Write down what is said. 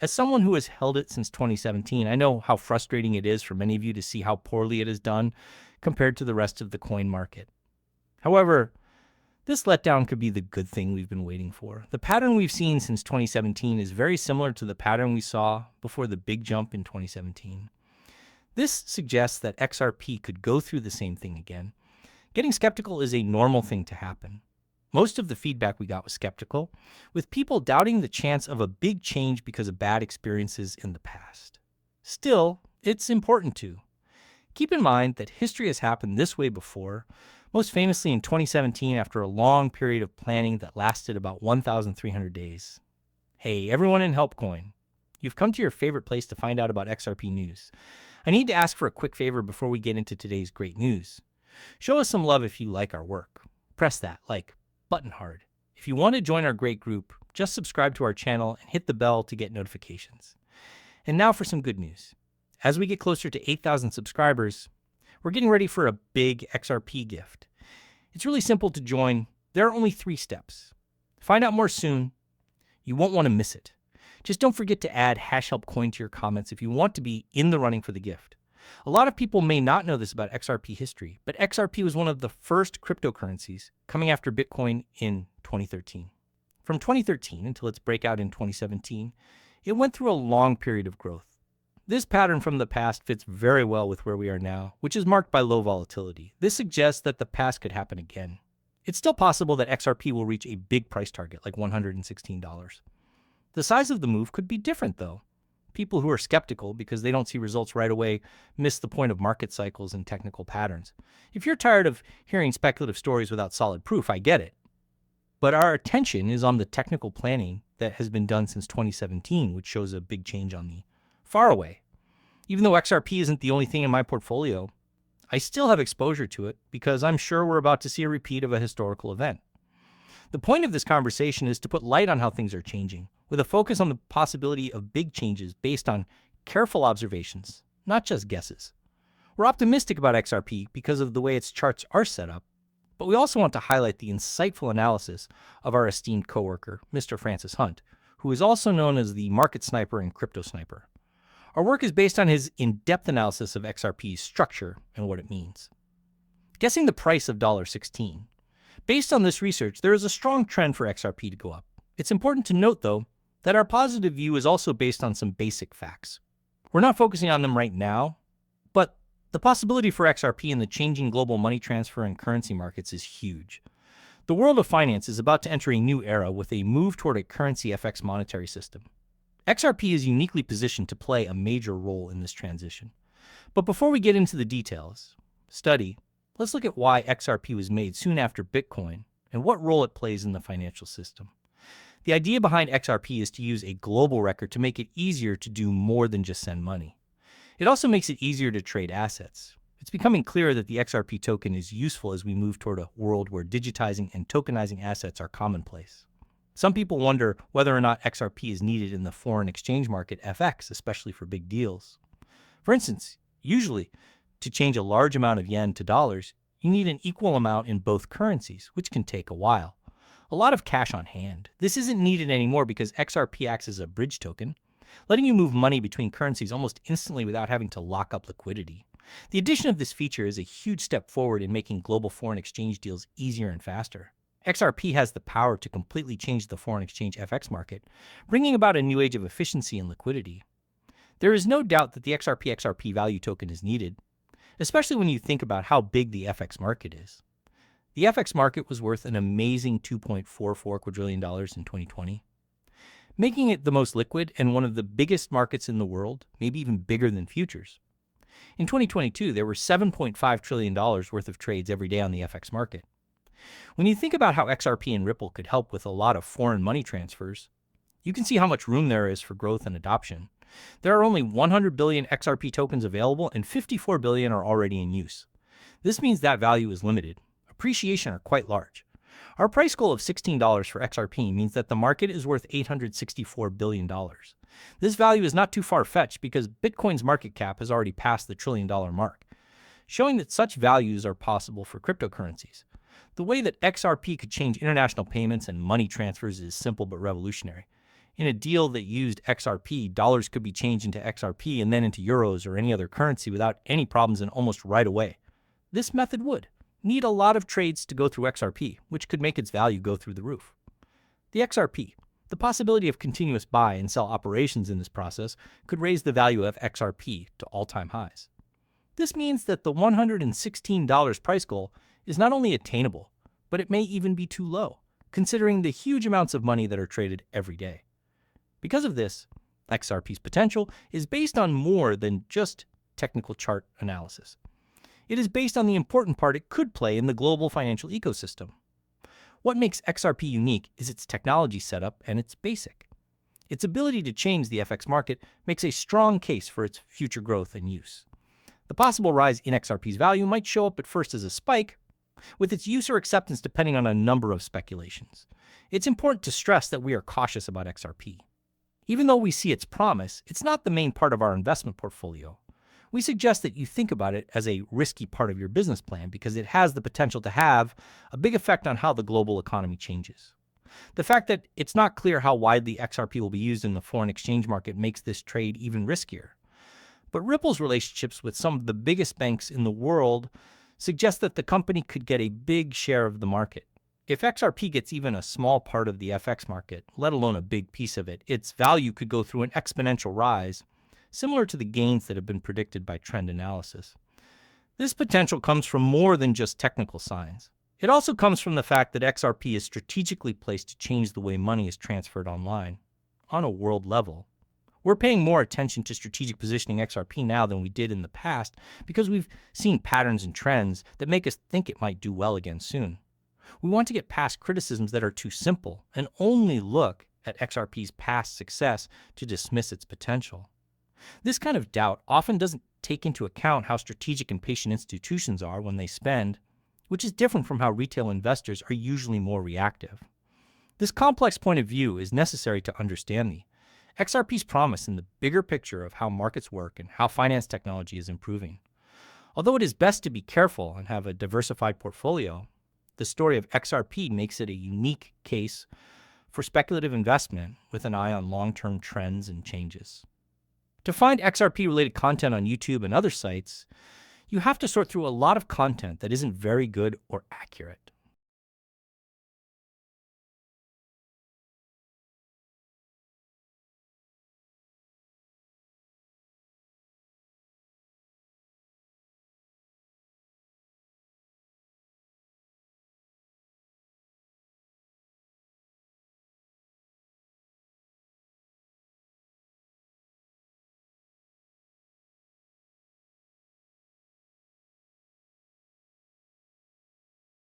As someone who has held it since 2017, I know how frustrating it is for many of you to see how poorly it has done compared to the rest of the coin market. However, this letdown could be the good thing we've been waiting for. The pattern we've seen since 2017 is very similar to the pattern we saw before the big jump in 2017. This suggests that XRP could go through the same thing again. Getting skeptical is a normal thing to happen. Most of the feedback we got was skeptical, with people doubting the chance of a big change because of bad experiences in the past. Still, it's important to keep in mind that history has happened this way before, most famously in 2017 after a long period of planning that lasted about 1,300 days. Hey, everyone in HelpCoin, you've come to your favorite place to find out about XRP news. I need to ask for a quick favor before we get into today's great news. Show us some love if you like our work. Press that like button hard. If you want to join our great group, just subscribe to our channel and hit the bell to get notifications. And now for some good news. As we get closer to 8,000 subscribers, we're getting ready for a big XRP gift. It's really simple to join. There are only 3 steps. Find out more soon. You won't want to miss it. Just don't forget to add #HelpCoin to your comments if you want to be in the running for the gift. A lot of people may not know this about XRP history, but XRP was one of the first cryptocurrencies coming after Bitcoin in 2013. From 2013 until its breakout in 2017, it went through a long period of growth. This pattern from the past fits very well with where we are now, which is marked by low volatility. This suggests that the past could happen again. It's still possible that XRP will reach a big price target, like $116. The size of the move could be different, though. People who are skeptical because they don't see results right away miss the point of market cycles and technical patterns. If you're tired of hearing speculative stories without solid proof, I get it. But our attention is on the technical planning that has been done since 2017, which shows a big change on the far away. Even though XRP isn't the only thing in my portfolio, I still have exposure to it because I'm sure we're about to see a repeat of a historical event. The point of this conversation is to put light on how things are changing, with a focus on the possibility of big changes based on careful observations, not just guesses. We're optimistic about XRP because of the way its charts are set up, but we also want to highlight the insightful analysis of our esteemed coworker, Mr. Francis Hunt, who is also known as the market sniper and crypto sniper. Our work is based on his in-depth analysis of XRP's structure and what it means. Guessing the price of $16. Based on this research, there is a strong trend for XRP to go up. It's important to note, though, that our positive view is also based on some basic facts. We're not focusing on them right now, but the possibility for XRP in the changing global money transfer and currency markets is huge. The world of finance is about to enter a new era with a move toward a currency FX monetary system. XRP is uniquely positioned to play a major role in this transition. But before we get into the details, let's look at why XRP was made soon after Bitcoin and what role it plays in the financial system. The idea behind XRP is to use a global record to make it easier to do more than just send money. It also makes it easier to trade assets. It's becoming clear that the XRP token is useful as we move toward a world where digitizing and tokenizing assets are commonplace. Some people wonder whether or not XRP is needed in the foreign exchange market FX, especially for big deals. For instance, usually, to change a large amount of yen to dollars, you need an equal amount in both currencies, which can take a while. A lot of cash on hand. This isn't needed anymore because XRP acts as a bridge token, letting you move money between currencies almost instantly without having to lock up liquidity. The addition of this feature is a huge step forward in making global foreign exchange deals easier and faster. XRP has the power to completely change the foreign exchange FX market, bringing about a new age of efficiency and liquidity. There is no doubt that the XRP value token is needed, especially when you think about how big the FX market is. The FX market was worth an amazing $2.44 quadrillion in 2020, making it the most liquid and one of the biggest markets in the world, maybe even bigger than futures. In 2022, there were $7.5 trillion worth of trades every day on the FX market. When you think about how XRP and Ripple could help with a lot of foreign money transfers, you can see how much room there is for growth and adoption. There are only 100 billion XRP tokens available and 54 billion are already in use. This means that value is limited. Appreciation are quite large. Our price goal of $16 for XRP means that the market is worth $864 billion. This value is not too far-fetched because Bitcoin's market cap has already passed the $1 trillion mark, showing that such values are possible for cryptocurrencies. The way that XRP could change international payments and money transfers is simple but revolutionary. In a deal that used XRP, dollars could be changed into XRP and then into euros or any other currency without any problems and almost right away. This method would need a lot of trades to go through XRP, which could make its value go through the roof. The XRP, the possibility of continuous buy and sell operations in this process, could raise the value of XRP to all-time highs. This means that the $116 price goal is not only attainable, but it may even be too low, considering the huge amounts of money that are traded every day. Because of this, XRP's potential is based on more than just technical chart analysis. It is based on the important part it could play in the global financial ecosystem. What makes XRP unique is its technology setup and its basic. Its ability to change the FX market makes a strong case for its future growth and use. The possible rise in XRP's value might show up at first as a spike, with its use or acceptance depending on a number of speculations. It's important to stress that we are cautious about XRP. Even though we see its promise, it's not the main part of our investment portfolio. We suggest that you think about it as a risky part of your business plan because it has the potential to have a big effect on how the global economy changes. The fact that it's not clear how widely XRP will be used in the foreign exchange market makes this trade even riskier. But Ripple's relationships with some of the biggest banks in the world suggest that the company could get a big share of the market. If XRP gets even a small part of the FX market, let alone a big piece of it, its value could go through an exponential rise, similar to the gains that have been predicted by trend analysis. This potential comes from more than just technical signs. It also comes from the fact that XRP is strategically placed to change the way money is transferred online, on a world level. We're paying more attention to strategic positioning XRP now than we did in the past because we've seen patterns and trends that make us think it might do well again soon. We want to get past criticisms that are too simple and only look at XRP's past success to dismiss its potential. This kind of doubt often doesn't take into account how strategic and patient institutions are when they spend, which is different from how retail investors are usually more reactive. This complex point of view is necessary to understand the XRP's promise in the bigger picture of how markets work and how finance technology is improving. Although it is best to be careful and have a diversified portfolio, the story of XRP makes it a unique case for speculative investment with an eye on long-term trends and changes. To find XRP-related content on YouTube and other sites, you have to sort through a lot of content that isn't very good or accurate.